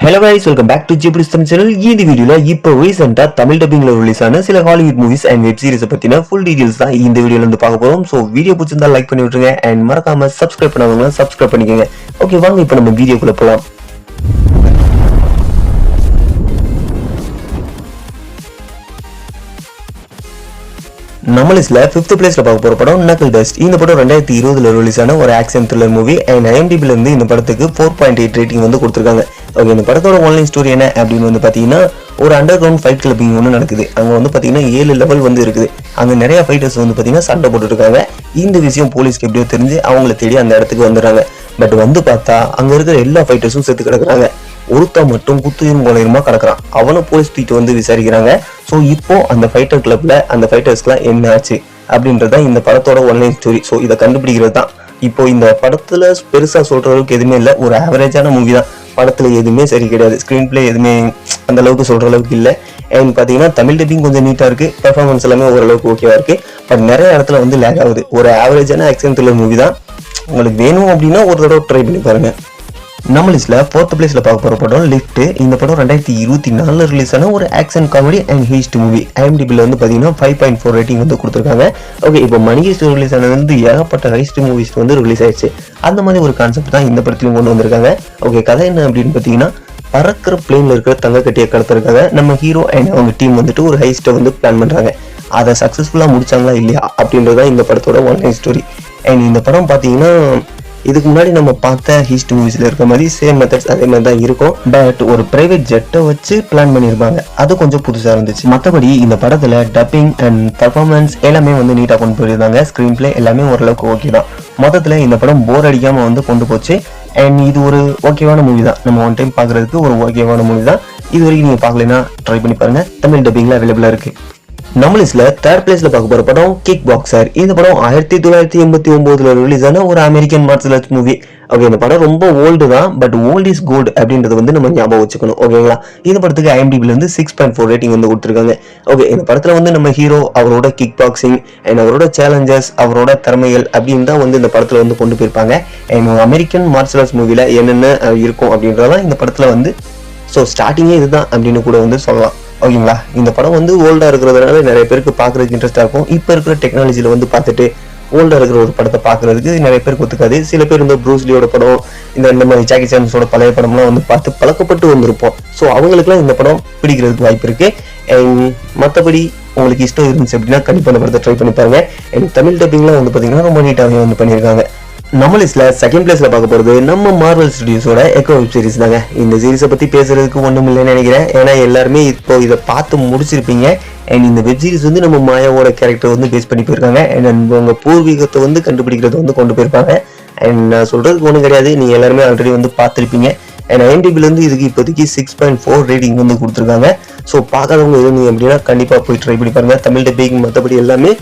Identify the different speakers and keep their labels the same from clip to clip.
Speaker 1: Hello guys, welcome back to Jibris Tamil channel. இந்த வீடியோல இப்போ ரீசன்ட்டா தமிழ் டப்பிங்ல ரிலீஸ் ஆன சில Hollywood movies and web series பத்தின ஃபுல் டீடைல்ஸ் தான் இந்த வீடியோல இருந்து பார்க்க போறோம். சோ வீடியோ பிடிச்சிருந்தா லைக் பண்ணி விட்டுருங்க and மறக்காம Subscribe பண்ணாதவங்க Subscribe பண்ணிக்கங்க. ஓகே வாங்க இப்போ நம்ம வீடியோக்குள்ள போலாம். நம்ம லிஸ்ட்ல 5th பிளேஸ்ல பார்க்க போற படம் நக்கல் டஸ்ட். இந்த படம் 2020ல ரிலீஸ் ஆன ஒரு action thriller movie and IMDb ல இருந்து இந்த படத்துக்கு 4.8 ரேட்டிங் வந்து கொடுத்திருக்காங்க. ஓகே, இந்த படத்தோட ஆன்லைன் ஸ்டோரி என்ன அப்படின்னு வந்து பாத்தீங்கன்னா, ஒரு அண்டர் கிரவுண்ட் ஃபைட் கிளப்பிங் ஒன்று நடக்குது. அங்க வந்து பாத்தீங்கன்னா 7 லெவல் வந்து இருக்குது. அங்க நிறைய ஃபைட்டர்ஸ் வந்து பாத்தீங்கன்னா சண்டை போட்டுட்டு இருக்காங்க. இந்த விஷயம் போலீஸ்க்கு எப்படியோ தெரிஞ்சு அவங்கள தேடி அந்த இடத்துக்கு வந்துடுறாங்க. பட் வந்து பார்த்தா அங்க இருக்கிற எல்லா ஃபைட்டர்ஸும் செத்து கிடக்குறாங்க. ஒருத்தன் மட்டும் குத்துயிரும் கொலையுமா கிடக்குறான். அவனை போலீஸ் தூக்கிட்டு வந்து விசாரிக்கிறாங்க. ஸோ இப்போ அந்த ஃபைட்டர் கிளப்ல அந்த ஃபைட்டர்ஸ்க்குலாம் என்ன ஆச்சு அப்படின்றதான் இந்த படத்தோட ஒன்லைன் ஸ்டோரி. ஸோ இதை கண்டுபிடிக்கிறது தான். இப்போ இந்த படத்துல பெருசா சொல்ற அளவுக்கு எதுவுமே இல்லை. ஒரு ஆவரேஜான மூவி தான். படத்துல எதுவுமே சரி கிடையாது. ஸ்கிரீன் பிளே எதுவுமே அந்த அளவுக்கு சொல்ற அளவுக்கு இல்லை. அண்ட் பாத்தீங்கன்னா தமிழ் டப்பிங் கொஞ்சம் நீட்டா இருக்கு. பெர்ஃபார்மன்ஸ் எல்லாமே ஓரளவுக்கு ஓகேவா இருக்கு. பட் நிறைய இடத்துல வந்து லேக் ஆகுது. ஒரு ஆவரேஜான ஆக்ஷன் த்ரில்லர் மூவி தான். உங்களுக்கு வேணும் அப்படின்னா ஒரு தடவை ட்ரை பண்ணி பாருங்க. நம்ம லிஸ்ட்ல 4th பிளேஸ்ல பார்க்க போற படம் லிஃப்ட். இந்த படம் 2024ல ரிலீஸ் ஆன ஒரு action comedy and heist movie. IMDb ல வந்து பாத்தீங்கன்னா 5.4 ரேட்டிங் வந்து கொடுத்திருக்காங்க. ஓகே, இப்போ மணி ஹீஸ்ட் ரிலீஸ் ஆனது வந்து ஏகப்பட்ட ஹீஸ்ட் மூவிஸ் வந்து ரிலீஸ் ஆயிடுச்சு. அந்த மாதிரி ஒரு கான்செப்ட் தான் இந்த படத்திலும் கொண்டு வந்திருக்காங்க. ஓகே, கதை என்ன அப்படின்னு பாத்தீங்கன்னா, பறக்கிற பிளேன்ல இருக்கிற தங்க கட்டியை கடத்துறதுக்காக நம்ம ஹீரோ அண்ட் அவங்க டீம் வந்துட்டு ஒரு ஹைஸ்ட்டை வந்து பிளான் பண்றாங்க. அதை சக்சஸ்ஃபுல்லா முடிச்சாங்களா இல்லையா அப்படின்றதான் இந்த படத்தோட ஒன்லைன் ஸ்டோரி. அண்ட் இந்த படம் பாத்தீங்கன்னா, இதுக்கு முன்னாடி நம்ம பார்த்த ஹீஸ்ட் மூவிஸ்ல இருக்க மாதிரி சேம் மெத்தட்ஸ் அதே மாதிரி தான் இருக்கும். பட் ஒரு பிரைவேட் ஜெட்டை வச்சு பிளான் பண்ணியிருப்பாங்க. அது கொஞ்சம் புதுசா இருந்துச்சு. மற்றபடி இந்த படத்துல டப்பிங் அண்ட் பர்ஃபார்மன்ஸ் எல்லாமே வந்து நீட்டா கொண்டு போயிருந்தாங்க. ஸ்கிரீன் பிளே எல்லாமே ஓரளவுக்கு ஓகே தான். மொத்தத்துல இந்த படம் போர் அடிக்காம வந்து கொண்டு போச்சு. அண்ட் இது ஒரு ஓகேவான மூவி தான். நம்ம ஒன் டைம் பாக்குறதுக்கு ஒரு ஓகேவான மூவி தான். இது வரைக்கும் நீங்க பாக்கலைன்னா ட்ரை பண்ணி பாருங்க. தமிழ் டப்பிங்ல அவைலபிளா இருக்கு. நம்ம லிஸ்ட்ல 3rd பிளேஸ்ல பார்க்க போற படம் கிக் பாக்ஸர். இந்த படம் 1989ல ரிலீஸ் ஆன ஒரு American martial arts movie. Okay, இந்த படம் ரொம்ப ஓல்டு தான். பட் ஓல்ட் இஸ் குட் அப்படின்றது வந்து நம்ம ஞாபகம் வச்சுக்கணும். ஓகேங்களா, இந்த படத்துக்கு IMDb ல இருந்து 6.4 ரேட்டிங் வந்து கொடுத்துருக்காங்க. ஓகே, இந்த படத்துல வந்து நம்ம ஹீரோ அவரோட கிக் பாக்ஸிங் அண்ட் அவரோட சேலஞ்சஸ், அவரோட திறமைகள் அப்படின்னு தான் வந்து இந்த படத்துல வந்து கொண்டு போயிருப்பாங்க. அண்ட் அமெரிக்கன் மார்ஷல் ஆர்ட்ஸ் மூவில என்னென்ன இருக்கும் அப்படின்றதான் இந்த படத்துல வந்து ஸ்டார்டிங்கே இதுதான் அப்படின்னு கூட வந்து சொல்லலாம். ஓகேங்களா, இந்த படம் வந்து ஓல்டா இருக்கிறதுனால நிறைய பேருக்கு பாக்குறதுக்கு இன்ட்ரெஸ்டா இருக்கும். இப்ப இருக்கிற டெக்னாலஜில வந்து பார்த்துட்டு ஓல்டா இருக்கிற ஒரு படத்தை பாக்குறதுக்கு நிறைய பேருக்கு ஒத்துக்காது. சில பேர் இந்த ப்ரூஸ்லியோட படம், இந்த மாதிரி ஜாக்கி சான்ஸோட பழைய படம்லாம் வந்து பார்த்து பழக்கப்பட்டு வந்திருப்போம். ஸோ அவங்களுக்குலாம் இந்த படம் பிடிக்கிறதுக்கு வாய்ப்பு இருக்கு. மற்றபடி உங்களுக்கு இஷ்டம் இருந்துச்சு அப்படின்னா கண்டிப்பா இந்த படத்தை ட்ரை பண்ணி பாருங்க. தமிழ் டப்பிங்லாம் வந்து பாத்தீங்கன்னா ரொம்ப நீட்டாவே வந்து பண்ணியிருக்காங்க. நம்ம லிஸ்ட்ல 2nd பிளேஸ்ல பார்க்க போறது நம்ம மார்வல் ஸ்டுடியோஸோட எக்கோ வெப் சீரிஸ் தாங்க. இந்த சீரிஸை பத்தி பேசுறதுக்கு ஒண்ணும் இல்லைன்னு நினைக்கிறேன். ஏன்னா எல்லாருமே இப்போ இதை பார்த்து முடிச்சிருப்பீங்க. அண்ட் இந்த வெப் சீரிஸ் வந்து நம்ம மாயாவோட கேரக்டர் வந்து பேஸ் பண்ணி போயிருக்காங்க. அண்ட் அவங்க பூர்வீகத்தை வந்து கண்டுபிடிக்கிறது வந்து கொண்டு போயிருப்பாங்க. அண்ட் நான் சொல்றதுக்கு ஒன்றும் கிடையாது, நீங்க எல்லாருமே ஆல்ரெடி வந்து பார்த்துருப்பீங்க. அண்ட் IMDb ல இருந்து இதுக்கு இப்போதைக்கு 6.4 ரேட்டிங் வந்து கொடுத்துருக்காங்க. ஸோ பார்க்காதவங்க இருந்தீங்க அப்படின்னா கண்டிப்பா போய் ட்ரை பண்ணி பாருங்க. தமிழ் டப்பிங் மற்றபடி எல்லாமே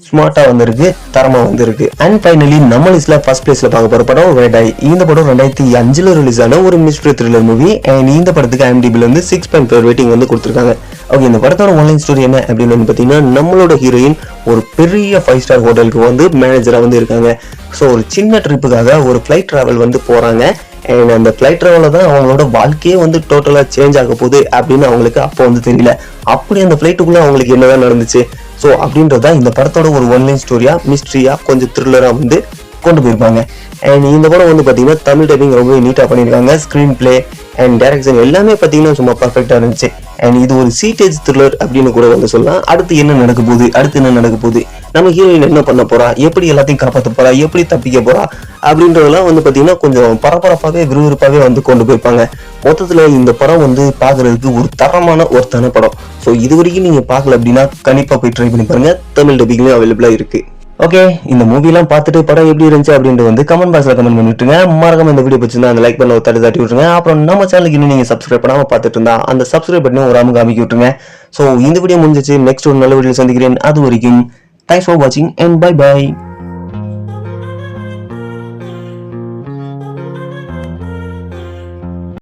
Speaker 1: ஸ்மார்ட்டா வந்திருக்கு, தரமா வந்திருக்கு. அண்ட் ஃபைனலி நம்ம லிஸ்ட்ல 1st பிளேஸ்ல பார்க்க போற படம் ரெட் ஐ. இந்த படம் 2005ல ரிலீஸ் ஆன ஒரு மிஸ்ட்ரி த்ரில்லர் மூவி. அண்ட் இந்த படத்துக்கு IMDb ல இருந்து 6.5 ரேட்டிங் வந்து கொடுத்துருக்காங்க. ஓகே, இந்த படத்தோட ஆன்லைன் ஸ்டோரி என்ன அப்படின்னு வந்து பாத்தீங்கன்னா, நம்மளோட ஹீரோயின் ஒரு பெரிய 5 ஸ்டார் ஹோட்டலுக்கு வந்து மேனேஜரா வந்து இருக்காங்க. ஸோ ஒரு சின்ன ட்ரிப்புக்காக ஒரு ஃபிளைட் டிராவல் வந்து போறாங்க. அண்ட் அந்த ஃபிளைட் டிராவல தான் அவங்களோட வாழ்க்கையே வந்து டோட்டலா சேஞ்ச் ஆக போகுது அப்படின்னு அவங்களுக்கு அப்போ வந்து தெரியல. அப்படி அந்த ஃபிளைட்டுக்குள்ள அவங்களுக்கு என்னதான் நடந்துச்சு அப்படின்றத இந்த படத்தோட ஒரு ஒன்லைன் ஸ்டோரியா, மிஸ்ட்ரியா, கொஞ்சம் த்ரில்லரா வந்து கொண்டு போயிருப்பாங்க. அண்ட் இந்த படம் வந்து பாத்தீங்கன்னா தமிழ் டப்பிங் ரொம்ப நீட்டா பண்ணியிருக்காங்க. ஸ்கிரீன் பிளே அண்ட் டைரக்ஷன் எல்லாமே பாத்தீங்கன்னா சும்மா பர்ஃபெக்டா இருந்துச்சு. அண்ட் இது ஒரு சீட்டேஜ் த்ரில்லர் அப்படின்னு கூட வந்து சொல்லலாம். அடுத்து என்ன நடக்க போகுது, நம்ம ஹீரோயின் என்ன பண்ண போறா, எப்படி எல்லாத்தையும் காப்பாற்ற போறா, எப்படி தப்பிக்க போறா அப்படின்றதெல்லாம் வந்து பாத்தீங்கன்னா கொஞ்சம் பரபரப்பாவே விறுவிறுப்பாவே வந்து கொண்டு போயிருப்பாங்க. மொத்தத்துல இந்த படம் வந்து பாக்குறதுக்கு ஒரு தரமான ஒருத்தான படம். ஸோ இது வரைக்கும் நீங்க பார்க்கல அப்படின்னா கண்டிப்பா போய் ட்ரை பண்ணி பாருங்க. தமிழ் டப்பிங்லயும் அவைலபிளா இருக்கு. ஓகே, இந்த மூவி எல்லாம் பார்த்துட்டு படம் எப்படி இருந்துச்சு அப்படின்ட்டு வந்து கமெண்ட் பாக்ஸ்ல கமெண்ட் பண்ணிட்டுங்க. மறக்காம இந்த வீடியோ பிடிச்சிருந்தா அந்த லைக் பண்ண தட்டி விட்டுருங்க. அப்புறம் நம்ம சேனலுக்கு இன்னும் நீங்க சப்ஸ்கிரைப் பண்ணாம பார்த்துட்டு இருந்தா அந்த சப்ஸ்கிரைப் பண்ணி ஒரு அமைக்கி விட்டுருங்க. ஸோ இந்த வீடியோ முடிஞ்சிச்சு. நெக்ஸ்ட் ஒரு நல்ல வீடியோ சந்திக்கிறேன். அது வரைக்கும் தேங்க்ஸ் ஃபார் வாட்சிங் அண்ட் பை பை.